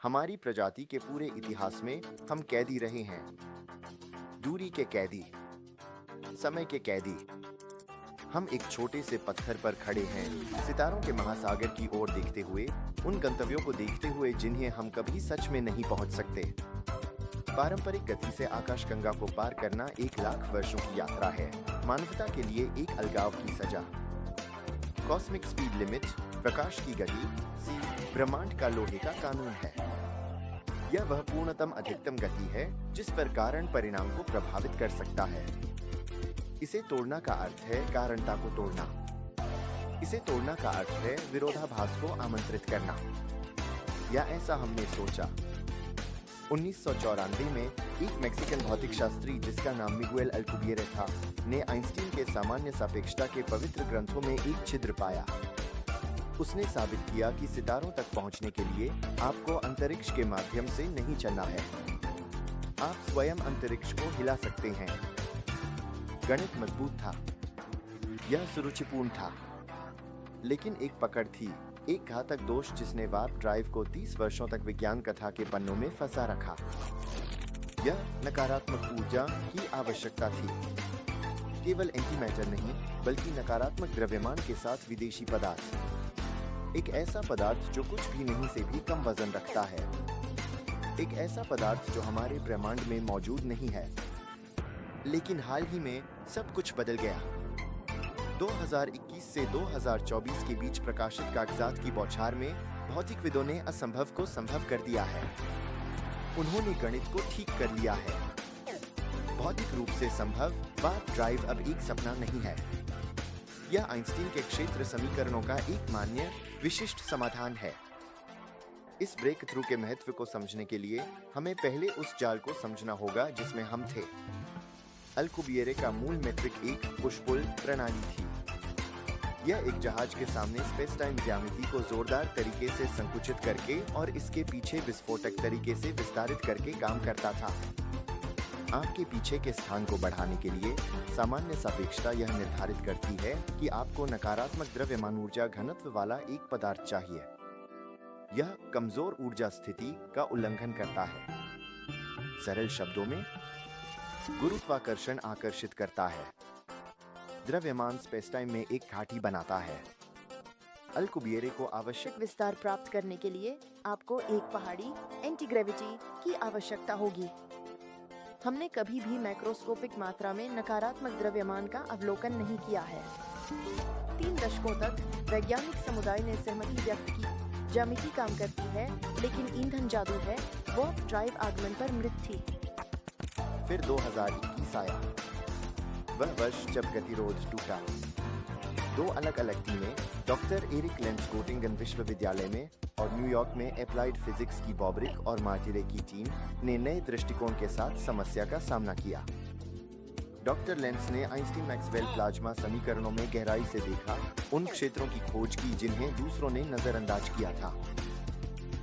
हमारी प्रजाति के पूरे इतिहास में हम कैदी रहे हैं। दूरी के कैदी, समय के कैदी। हम एक छोटे से पत्थर पर खड़े हैं, सितारों के महासागर की ओर देखते हुए, उन गंतव्यों को देखते हुए जिन्हें हम कभी सच में नहीं पहुंच सकते। पारंपरिक गति से आकाशगंगा को पार करना 1,00,000 वर्षों की यात्रा है, मानवता के लिए एक अलगाव की सजा। कॉस्मिक स्पीड लिमिट, प्रकाश की गति, सी ब्रह्मांड का लोहे का कानून है। यह वह पूर्णतम अधिकतम गति है जिस पर कारण परिणाम को प्रभावित कर सकता है। इसे तोड़ना का अर्थ है कारणता को तोड़ना। इसे तोड़ना का अर्थ है विरोधाभास को आमंत्रित करना। या ऐसा हमने सोचा। 1994 में एक मैक्सिकन भौतिक शास्त्री जिसका नाम मिगुएल अल्कुबिएरे था, ने आइंस्टीन के सामान्य सापेक्षता के पवित्र ग्रंथों में एक छिद्र पाया। उसने साबित किया कि सितारों तक पहुंचने के लिए आपको अंतरिक्ष के माध्यम से नहीं चलना है। आप स्वयं अंतरिक्ष को हिला सकते हैं। गणित मजबूत था, यह सुरुचिपूर्ण था, लेकिन एक पकड़ थी, एक घातक दोष जिसने वार्प ड्राइव को 30 वर्षों तक विज्ञान कथा के पन्नों में फंसा रखा। यह नकारात्मक ऊर्जा की आवश्यकता थी। केवल एंटीमैटर नहीं, बल्कि नकारात्मक द्रव्यमान के साथ विदेशी पदार्थ। एक ऐसा पदार्थ जो कुछ भी नहीं से भी कम वजन रखता है। एक ऐसा पदार्थ जो हमारे ब्रह्मांड में मौजूद नहीं है। लेकिन हाल ही में सब कुछ बदल गया। 2021 से 2024 के बीच प्रकाशित कागजात की बौछार में भौतिकविदों ने असंभव को संभव कर दिया है। उन्होंने गणित को ठीक कर लिया है। भौतिक रूप से संभव वार्प ड्राइव अब एक सपना नहीं है। यह आइंस्टीन के क्षेत्र समीकरणों का एक मान्य विशिष्ट समाधान है। इस ब्रेक थ्रू के महत्व को समझने के लिए हमें पहले उस जाल को समझना होगा जिसमें हम थे। अल्कुबिएरे का मूल मेट्रिक एक पुश-पुल प्रणाली थी। यह एक जहाज के सामने स्पेस टाइम ज्यामिति को जोरदार तरीके से संकुचित करके और इसके पीछे विस्फोटक तरीके से विस्तारित करके काम करता था। आपके पीछे के स्थान को बढ़ाने के लिए सामान्य सापेक्षता यह निर्धारित करती है कि आपको नकारात्मक द्रव्यमान ऊर्जा घनत्व वाला एक पदार्थ चाहिए। यह कमजोर ऊर्जा स्थिति का उल्लंघन करता है। सरल शब्दों में, गुरुत्वाकर्षण आकर्षित करता है। द्रव्यमान स्पेस टाइम में एक घाटी बनाता है। अल्कुबिएरे को आवश्यक विस्तार प्राप्त करने के लिए आपको एक पहाड़ी एंटीग्रेविटी की आवश्यकता होगी। हमने कभी भी मैक्रोस्कोपिक मात्रा में नकारात्मक द्रव्यमान का अवलोकन नहीं किया है। 3 दशकों तक वैज्ञानिक समुदाय ने सहमति व्यक्त की, ज्यामिति काम करती है, लेकिन ईंधन जादू है। वार्प ड्राइव आगमन पर मृत थी। फिर 2021 आया, वह वर्ष जब गतिरोध टूटा। 2 अलग-अलग टीमें, डॉक्टर एरिक लेंस गोटिंगन विश्वविद्यालय में और न्यूयॉर्क में अप्लाइड फिजिक्स की बॉब्रिक और मार्टिरे की टीम ने नए दृष्टिकोण के साथ समस्या का सामना किया। डॉक्टर लेंस ने आइंस्टीन मैक्सवेल प्लाज्मा समीकरणों में गहराई से देखा, उन क्षेत्रों की खोज की जिन्हें दूसरों ने नजरअंदाज किया था।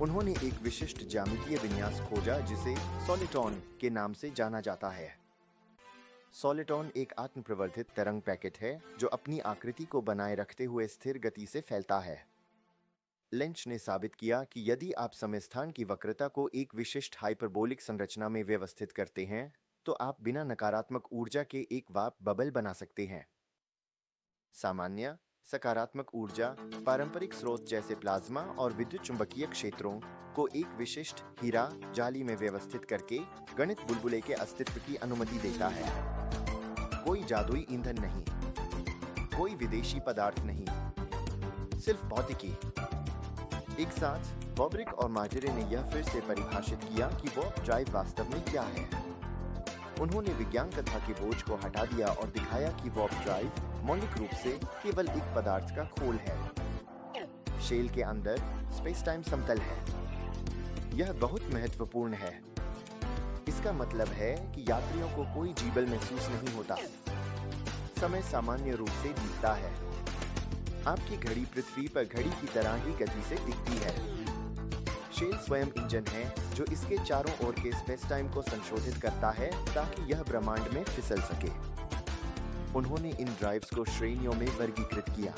उन्होंने एक विशिष्ट ज्यामितीय विन्यास खोजा जिसे सॉलिटॉन के नाम से जाना जाता है। सॉलिटॉन एक आत्मप्रवर्धित तरंग पैकेट है जो अपनी आकृति को बनाए रखते हुए स्थिर गति से फैलता है। लेंच ने साबित किया कि यदि आप समय स्थान की वक्रता को एक विशिष्ट हाइपरबोलिक संरचना में व्यवस्थित करते हैं, तो आप बिना नकारात्मक ऊर्जा के एक वार्प बबल बना सकते हैं। सामान्य सकारात्मक ऊर्जा पारंपरिक स्रोत जैसे प्लाज्मा और विद्युत चुंबकीय क्षेत्रों को एक विशिष्ट हीरा जाली में व्यवस्थित करके गणित बुलबुले के अस्तित्व की अनुमति देता है। कोई जादुई ईंधन नहीं, कोई विदेशी पदार्थ नहीं, सिर्फ भौतिकी। एक साथ बॉब्रिक और मार्टिरे ने यह फिर से परिभाषित किया कि वार्प ड्राइव वास्तव में क्या है। उन्होंने विज्ञान कथा के बोझ को हटा दिया और दिखाया कि वार्प ड्राइव मौलिक रूप से केवल एक पदार्थ का खोल है। शेल के अंदर स्पेस टाइम समतल है। यह बहुत महत्वपूर्ण है। इसका मतलब है कि यात्रियों को कोई जीबल महसूस नहीं होता। समय सामान्य रूप से बीतता है। आपकी घड़ी पृथ्वी पर घड़ी की तरह ही गति से दिखती है। शेल स्वयं इंजन है जो इसके चारों ओर के स्पेस टाइम को संशोधित करता है ताकि यह ब्रह्मांड में फिसल सके। उन्होंने इन ड्राइव्स को श्रेणियों में वर्गीकृत किया।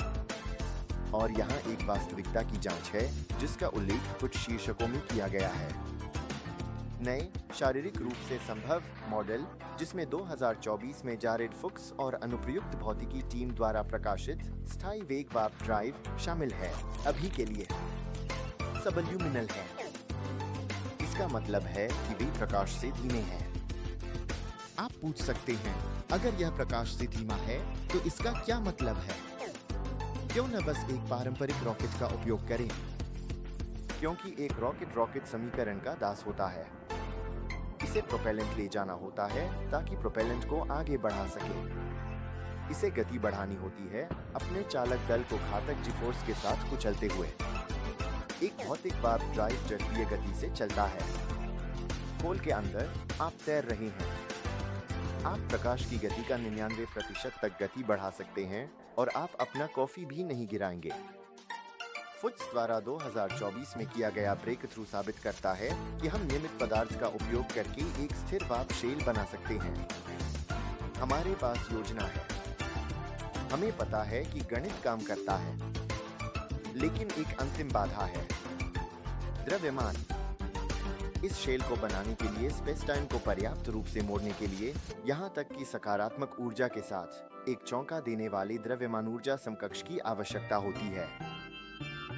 और यहाँ एक वास्तविकता की जांच है जिसका उल्लेख कुछ शीर्षकों में किया गया है। नए शारीरिक रूप से संभव मॉडल, जिसमें 2024 में जारेड फुक्स और अनुप्रयुक्त भौतिकी टीम द्वारा प्रकाशित स्थायी वेग वार्प ड्राइव शामिल है, अभी के लिए सबल्यूमिनल है। इसका मतलब है कि वे प्रकाश से धीमे हैं। आप पूछ सकते हैं, अगर यह प्रकाश से धीमा है तो इसका क्या मतलब है? क्यों न बस एक पारंपरिक रॉकेट का उपयोग करें? क्योंकि एक रॉकेट समीकरण का दास होता है। इसे प्रोपेलेंट ले जाना होता है ताकि प्रोपेलेंट को आगे बढ़ा सके। इसे गति बढ़ानी होती है अपने चालक दल को घातक जी-फोर्स के साथ कुचलते हुए। एक भौतिक वार्प ड्राइव जड़त्वीय गति से चलता है। खोल के अंदर आप तैर रहे हैं। आप प्रकाश की गति का 99% तक गति बढ़ा सकते हैं और आप अपना कॉफी भी नहीं गिराएंगे। फुट्स द्वारा 2024 में किया गया ब्रेक थ्रू साबित करता है कि हम नियमित पदार्थ का उपयोग करके एक स्थिर वार्प शेल बना सकते हैं। हमारे पास योजना है। हमें पता है कि गणित काम करता है, लेकिन एक अंतिम बाधा है, द्रव्यमान। इस शेल को बनाने के लिए स्पेस टाइम को पर्याप्त रूप से मोड़ने के लिए, यहाँ तक कि सकारात्मक ऊर्जा के साथ एक चौंका देने वाली द्रव्यमान ऊर्जा समकक्ष की आवश्यकता होती है।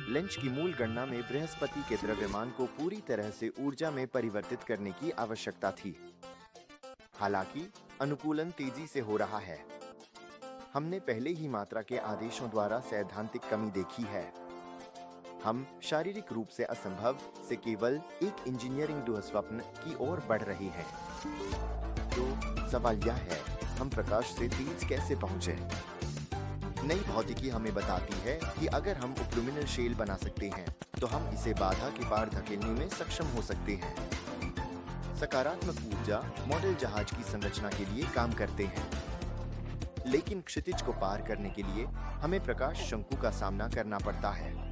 लेंच की मूल गणना में बृहस्पति के द्रव्यमान को पूरी तरह से ऊर्जा में परिवर्तित करने की आवश्यकता थी। हालांकि अनुकूलन तेजी से हो रहा है। हमने पहले ही मात्रा के आदेशों द्वारा सैद्धांतिक कमी देखी है। हम शारीरिक रूप से असंभव से केवल एक इंजीनियरिंग दुःस्वप्न की ओर बढ़ रहे हैं। तो सवाल यह है, हम प्रकाश से तेज कैसे पहुंचे? नई भौतिकी हमें बताती है कि अगर हम उपलुमिनल शेल बना सकते हैं तो हम इसे बाधा के पार धकेलने में सक्षम हो सकते हैं। सकारात्मक ऊर्जा मॉडल जहाज की संरचना के लिए काम करते हैं, लेकिन क्षितिज को पार करने के लिए हमें प्रकाश शंकु का सामना करना पड़ता है।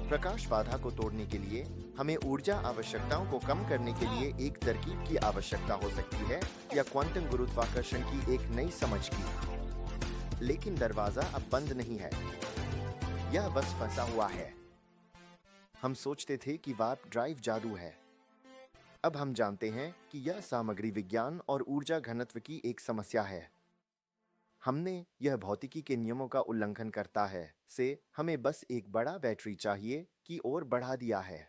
प्रकाश बाधा को तोड़ने के लिए हमें ऊर्जा आवश्यकताओं को कम करने के लिए एक तरकीब की आवश्यकता हो सकती है या क्वांटम गुरुत्वाकर्षण की एक नई समझ की। लेकिन दरवाजा अब बंद नहीं है, यह बस फंसा हुआ है। हम सोचते थे कि वार्प ड्राइव जादू है। अब हम जानते हैं कि यह सामग्री विज्ञान और ऊर्जा घनत्व की एक समस्या है। हमने यह भौतिकी के नियमों का उल्लंघन करता है से हमें बस एक बड़ा बैटरी चाहिए की ओर बढ़ा दिया है।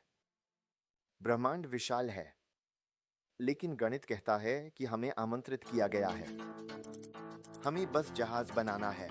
ब्रह्मांड विशाल है, लेकिन गणित कहता है कि हमें आमंत्रित किया गया है। हमें बस जहाज बनाना है।